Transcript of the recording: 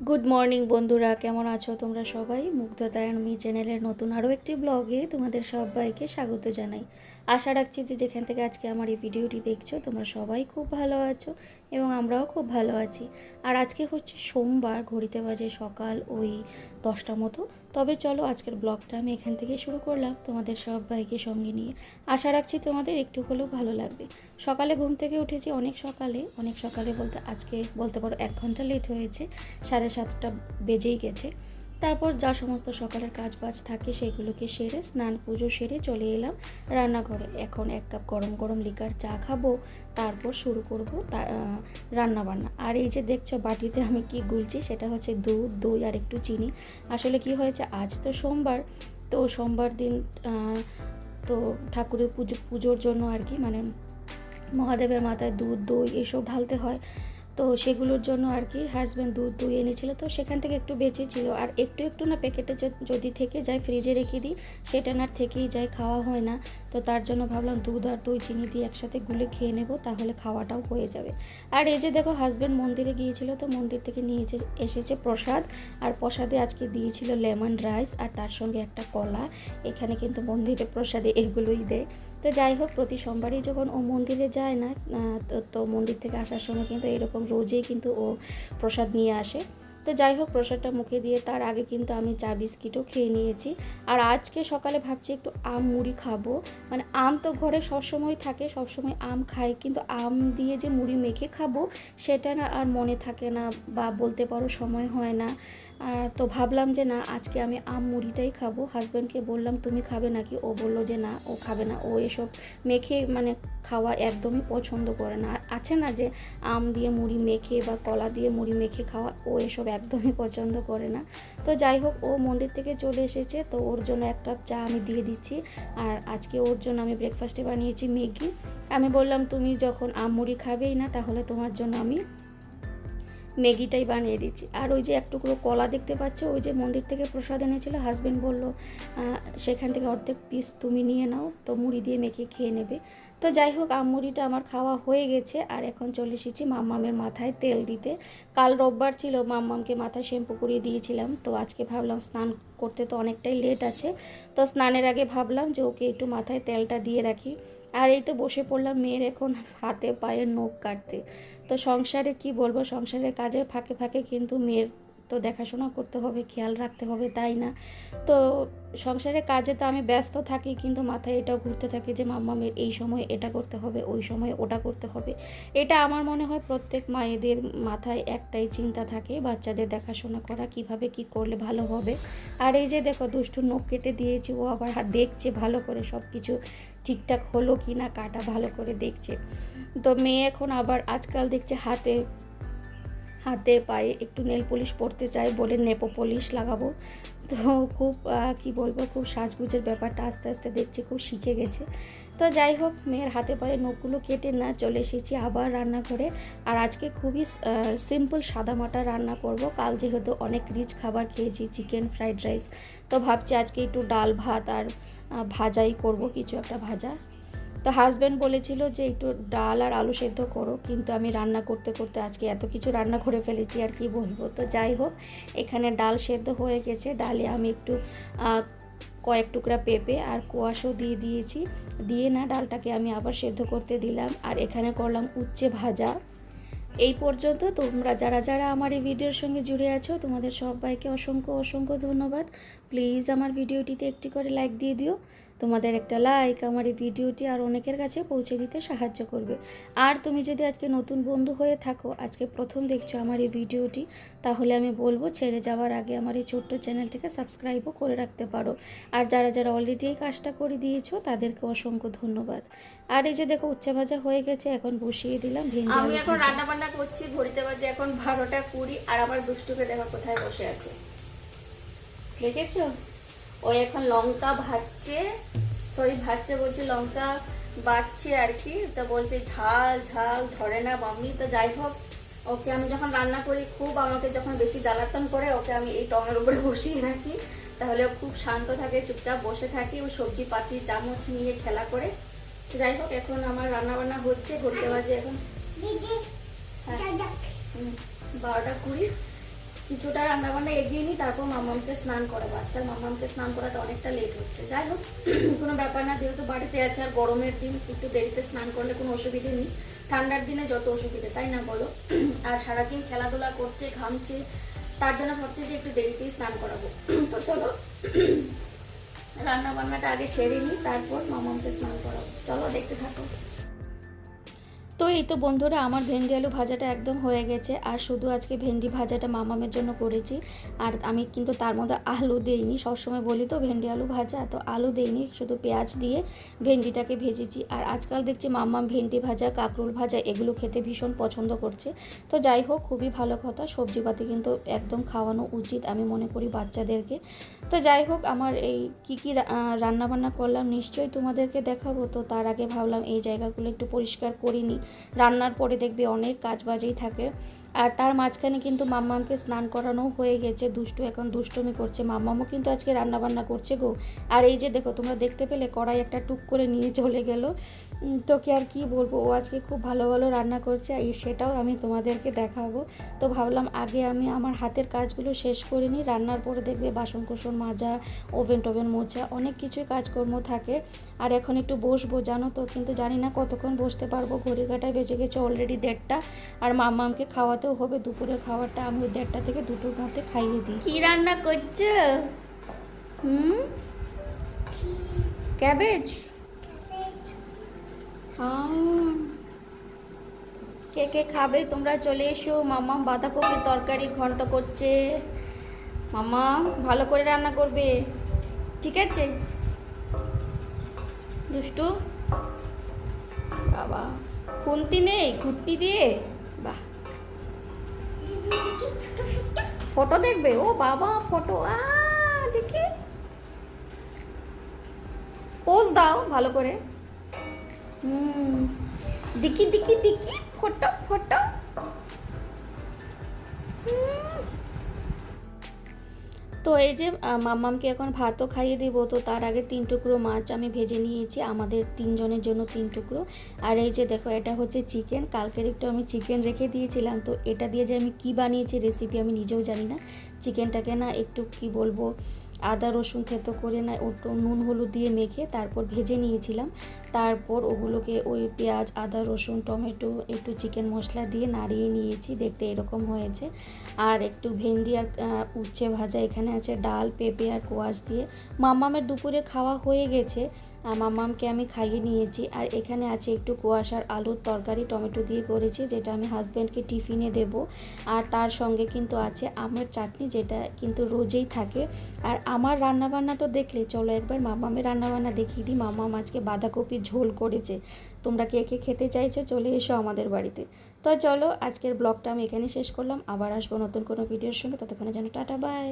Good morning বন্ধুরা, কেমন আছো তোমরা সবাই? মুগ্ধতা অ্যান্ড মি চ্যানেলের নতুন আরও একটি ব্লগে তোমাদের সবাইকে স্বাগত জানাই। আশা রাখছি যে যেখান থেকে আজকে আমার এই ভিডিওটি দেখছো তোমরা সবাই খুব ভালো আছো এবং আমরাও খুব ভালো আছি। আর আজকে হচ্ছে সোমবার, ঘড়িতে বাজে সকাল ওই 10টা মতো। তবে চলো আজকের ব্লগটা আমি এখান থেকে শুরু করলাম তোমাদের সবাইকে সঙ্গে নিয়ে। আশা রাখছি তোমাদের একটু হলেও ভালো লাগবে। সকালে ঘুম থেকে উঠেছি অনেক সকালে বলতে আজকে বলতে পারো 1 ঘন্টা লেট হয়েছে, 7:30 বেজেই গেছে। তারপর যা সমস্ত সকালের কাজ বাজ থাকে সেগুলোকে সেরে স্নান পুজো সেরে চলে এলাম রান্নাঘরে। এখন 1 কাপ গরম গরম লিকার চা খাবো, তারপর শুরু করবো রান্না বান্না। আর এই যে দেখছো বাটিতে আমি কি গুলছি, সেটা হচ্ছে দুধ, দই আর একটু চিনি। আসলে কি হয়েছে, আজ তো সোমবার, তো সোমবার দিন তো ঠাকুরের পুজোর জন্য আর কি, মানে মহাদেবের মাথায় দুধ দই এসব ঢালতে হয়, তো সেগুলোর জন্য আর কি হাজব্যান্ড দুধ দই এনেছিল, তো সেখান থেকে একটু বেঁচেছিল। আর একটু একটু না প্যাকেটে যদি থেকে যায় ফ্রিজে রেখে দিই, সেটা না থেকেই যায়, খাওয়া হয় না। তো তার জন্য ভাবলাম দুধ আর দই চিনি দিয়ে একসাথে গুলে খেয়ে নেব, তাহলে খাওয়াটাও হয়ে যাবে। আর এই যে দেখো হাজব্যান্ড মন্দিরে গিয়েছিল, তো মন্দির থেকে নিয়ে এসেছে প্রসাদ। আর প্রসাদে আজকে দিয়েছিল লেমন রাইস আর তার সঙ্গে একটা কলা। এখানে কিন্তু মন্দিরে প্রসাদে এগুলোই দেয়। তো যাই হোক, প্রতি সোমবারই যখন ও মন্দিরে যায় না, তো মন্দির থেকে আসার সময় কিন্তু এরকম রোজেই কিন্তু ও প্রসাদ নিয়ে আসে। তো যাই হোক, প্রসাদটা মুখে দিয়ে তার আগে কিন্তু আমি চা বিস্কিটও খেয়ে নিয়েছি। আর আজকে সকালে ভাবছি একটু আম মুড়ি খাবো। মানে আম তো ঘরে সবসময় থাকে, সবসময় আম খাই, কিন্তু আম দিয়ে যে মুড়ি মেখে খাবো সেটা না আর মনে থাকে না, বা বলতে পারো সময় হয় না। তো ভাবলাম যে না, আজকে আমি আম মুড়িটাই খাবো। হাজব্যান্ডকে বললাম তুমি খাবে নাকি, ও বললো যে না, ও খাবে না, ও এসব মেখে মানে খাওয়া একদমই পছন্দ করে না। আছে না যে আম দিয়ে মুড়ি মেখে বা কলা দিয়ে মুড়ি মেখে খাওয়া, ও এসব একদমই পছন্দ করে না। তো যাই হোক, ও মন্দির থেকে চলে এসেছে, তো ওর জন্য 1 কাপ চা আমি দিয়ে দিচ্ছি। আর আজকে ওর জন্য আমি ব্রেকফাস্টে বানিয়েছি ম্যাগি। আমি বললাম তুমি যখন আম মুড়ি খাবেই না, তাহলে তোমার জন্য আমি ম্যাগিটাই বানিয়ে দিচ্ছি। আর ওই যে এক টুকরো কলা দেখতে পাচ্ছ, ওই যে মন্দির থেকে প্রসাদ এনেছিল, হাজব্যান্ড বললো সেখান থেকে অর্ধেক পিস তুমি নিয়ে নাও, তো মুড়ি দিয়ে মেখে খেয়ে নেবে। তো যাই হোক, আম মুড়িটা আমার খাওয়া হয়ে গেছে। আর এখন চলে এসেছি মাম্মামের মাথায় তেল দিতে। কাল রোববার ছিল, মাম্মামকে মাথায় শ্যাম্পু করিয়ে দিয়েছিলাম, তো আজকে ভাবলাম স্নান করতে তো অনেকটাই লেট আছে, তো স্নানের আগে ভাবলাম যে ওকে একটু মাথায় তেলটা দিয়ে রাখি। আর এই তো বসে পড়লাম মেয়ের এখন হাতে পায়ে নখ কাটতে। তো সংসারে কি বলবো, সংসারের কাজের ফাঁকে ফাঁকে কিন্তু মেয়ের তো দেখাশোনা করতে হবে, খেয়াল রাখতে হবে, তাই না? তো সংসারের কাজে তো আমি ব্যস্ত থাকি, কিন্তু মাথায় এটাও ঘুরতে থাকে যে মাম্মামের এই সময় এটা করতে হবে, ওই সময় ওটা করতে হবে। এটা আমার মনে হয় প্রত্যেক মায়েদের মাথায় একটাই চিন্তা থাকে, বাচ্চাদের দেখাশোনা করা, কিভাবে কি করলে ভালো হবে। আর এই যে দেখো দুষ্টু নখ কেটে দিয়েছি, ও আবার দেখছে ভালো করে সব কিছু ঠিকঠাক হলো কি না, কাটা ভালো করে দেখছে। তো মেয়ে এখন আবার আজকাল দেখছে হাতে হাতে পায়ে একটু নেল পলিশ পরতে চাই, বলে নেপো পলিশ লাগাবো। তো খুব কি বলবো, খুব সাজগুজের ব্যাপারটা আস্তে আস্তে দেখছি খুব শিখে গেছে। তো যাই হোক, মেয়ের হাতে পায়ে নখগুলো কেটে না চলে এসেছি আবার রান্নাঘরে। আর আজকে খুবই সিম্পল সাদামাটা রান্না করব। কাল যেহেতু অনেক রিচ খাবার খেয়েছি, চিকেন ফ্রাইড রাইস, তো ভাবছি আজকে একটু ডাল ভাত আর ভাজাই করব, কিছু একটা ভাজা। তো হাজব্যান্ড বলেছিল যে একটু ডাল আর আলু সেদ্ধ করো, কিন্তু আমি রান্না করতে করতে আজকে এত কিছু রান্না করে ফেলেছি আর কি বলবো। তো যাই হোক, এখানে ডাল সেদ্ধ হয়ে গেছে, ডালে আমি একটু কয়েক টুকরা পেঁপে আর কোয়াশও দিয়ে দিয়েছি, দিয়ে না ডালটাকে আমি আবার সেদ্ধ করতে দিলাম। আর এখানে করলাম উচ্ছে ভাজা। এই পর্যন্ত তোমরা যারা যারা আমার এই ভিডিওর সঙ্গে জুড়ে আছো, তোমাদের সবাইকে অসংখ্য অসংখ্য ধন্যবাদ। প্লিজ আমার ভিডিওটিতে একটি করে লাইক দিয়ে দিও। তোমাদের একটা লাইক আমার এই ভিডিওটি আর অনেকের কাছে পৌঁছে দিতে সাহায্য করবে। আর তুমি যদি আজকে নতুন বন্ধু হয়ে থাকো, আজকে প্রথম দেখছো আমার এই ভিডিওটি, তাহলে আমি বলবো ছেড়ে যাওয়ার আগে আমার এই ছোট্ট চ্যানেলটিকে সাবস্ক্রাইবও করে রাখতে পারো। আর যারা যারা অলরেডি এই কাজটা করে দিয়েছো তাদেরকে অসংখ্য ধন্যবাদ। আর এই যে দেখো উচ্ছে ভাজা হয়ে গেছে, এখন বসিয়ে দিলাম ভেন্ডি আলু আমি ভাজা। এখন রান্না বান্না করছি, ঘড়িতে বাজে এখন 12টা 20। আর আমার দুষ্টুকে দেখো কোথায় বসে আছে, দেখেছো? ও এখন লঙ্কা ভাজছে, ভাজছে বলছে, লঙ্কা বাটছে আর কি। তো বলছে ঝাল ঝাল ধরে না মাম্মি। তো যাই হোক, ওকে আমি যখন রান্না করি, খুব আমাকে যখন বেশি জ্বালাতন করে, ওকে আমি এই টঙের উপরে বসিয়ে রাখি, তাহলে ও খুব শান্ত থাকে, চুপচাপ বসে থাকে। ও সবজি পাতি চামচ নিয়ে খেলা করে। যাই হোক, এখন আমার রান্না বান্না হচ্ছে, ঘড়িতে বাজে এখন 12টা 20। কিছুটা রান্নাবান্না এগিয়ে নিই, তারপর মামামকে স্নান করাবো। আজকাল মামামকে স্নান করাতে অনেকটা লেট হচ্ছে। যাই হোক, কোনো ব্যাপার না, যেহেতু বাড়িতে আছে, আর গরমের দিন একটু দেরিতে স্নান করলে কোনো অসুবিধে নেই। ঠান্ডার দিনে যত অসুবিধে, তাই না বলো? আর সারাদিন খেলাধুলা করছে, ঘামছে, তার জন্য ভাবছি যে একটু দেরিতেই স্নান করাবো। তো চলো রান্না বান্নাটা আগে সেরে নিই, তারপর মামামকে স্নান করাবো। চলো দেখতে থাকো। তো এই তো বন্ধুরা, আমার ভেন্ডি আলু ভাজাটা একদম হয়ে গেছে। আর শুধু আজকে ভেন্ডি ভাজাটা মামামের জন্য করেছি। আর আমি কিন্তু তার মধ্যে আলু দিইনি, সবসময় বলি তো ভেন্ডি আলু ভাজা, তো আলু দিইনি, শুধু পেঁয়াজ দিয়ে ভেন্ডিটাকে ভেজেছি। আর আজকাল দেখছি মামাম ভেন্ডি ভাজা, কাঁকরোল ভাজা এগুলো খেতে ভীষণ পছন্দ করছে। তো যাই হোক, খুবই ভালো কথা, সবজিপাতি কিন্তু একদম খাওয়ানো উচিত আমি মনে করি বাচ্চাদেরকে। তো যাই হোক, আমার এই কী রান্নাবান্না করলাম নিশ্চয়ই তোমাদেরকে দেখাবো। তো তার আগে ভাবলাম এই জায়গাগুলো একটু পরিষ্কার করিনি, রান্নার পরে দেখবি অনেক কাজ বাজেই থাকে। আর তার মাঝখানে কিন্তু মাম্মামকে স্নান করানো হয়ে গেছে, দুষ্টু এখন দুষ্টুমি করছে। মাম্মামও কিন্তু আজকে রান্নাবান্না করছে গো। আর এই যে দেখো, তোমরা দেখতে পেলে কড়াই একটা টুক করে নিয়ে চলে গেল। তোকে আর কি বলবো, ও আজকে খুব ভালো ভালো রান্না করছে, আর সেটাও আমি তোমাদেরকে দেখাবো। তো ভাবলাম আগে আমি আমার হাতের কাজগুলো শেষ করে নিই, রান্নার পরে দেখবে বাসন কোসন মাজা, ওভেন টোভেন মোছা, অনেক কিছুই কাজকর্ম থাকে। আর এখন একটু বসবো জানো তো, কিন্তু জানি না কতক্ষণ বসতে পারবো। ঘড়ির কাঁটায় বেজে গেছে অলরেডি 1:30, আর মাম্মামকে খাওয়াতেও হবে। দুপুরের খাবারটা আমি 1:30 থেকে 2টোর মধ্যে খাইয়ে দিই। কি রান্না করছো? ক্যাবেজ। কে কে খাবে তোমরা চলে এসো। মাম্মাম বাঁধাকপির তরকারি ঘন্ট করছে। মাম্মা ভালো করে রান্না করবে, ঠিক আছে? দুষ্টু বাবা, খুন্তি নেই, ঘুটনি দিয়ে, বাহ। ফটো দেখবে? ও বাবা, ফটো দেখি, পোজ দাও ভালো করে। দেখি দেখি দেখি, ফটো ফটো। তো এই যে মাম্মামকে এখন ভাতও খাইয়ে দিব। তো তার আগে 3 টুকরো মাছ আমি ভেজে নিয়েছি, আমাদের 3 জনের জন্য 3 টুকরো। আর এই যে দেখো, এটা হচ্ছে চিকেন, কালকের একটু আমি চিকেন রেখে দিয়েছিলাম। তো এটা দিয়ে যে আমি কি বানিয়েছি রেসিপি আমি নিজেও জানি না। চিকেনটাকে না একটু কি বলবো, আদা রসুন থেতো করে না একটু নুন হলুদ দিয়ে মেখে তারপর ভেজে নিয়েছিলাম। তারপর ওগুলোকে ওই পেঁয়াজ, আদা রসুন, টমেটো, একটু চিকেন মশলা দিয়ে নাড়িয়ে নিয়েছি, দেখতে এরকম হয়েছে। আর একটু ভেন্ডি আর উচ্ছে ভাজা, এখানে আছে ডাল, পেঁপে আর কোয়াশ দিয়ে। মাম্মামের দুপুরের খাওয়া হয়ে গেছে, মাম্মামকে আমি খাইয়ে নিয়েছি। আর এখানে আছে একটু কোয়াশ আর আলুর তরকারি টমেটো দিয়ে করেছি, যেটা আমি হাজব্যান্ডকে টিফিনে দেব। আর তার সঙ্গে কিন্তু আছে আমের চাটনি, যেটা কিন্তু রোজেই থাকে। আর আমার রান্নাবান্না তো দেখলে, চলো একবার মাম্মামের রান্নাবান্না দেখিয়ে দিই। মাম্মাম আজকে বাঁধাকপির ঝোল করেছে। তোমরা কে কে খেতে চাইছো চলে এসো আমাদের বাড়িতে। তো চলো, আজকের ব্লগটা আমি এখানে শেষ করলাম, আবার আসবো নতুন কোনো ভিডিওর সঙ্গে। ততক্ষণের জন্য টাটা, বাই।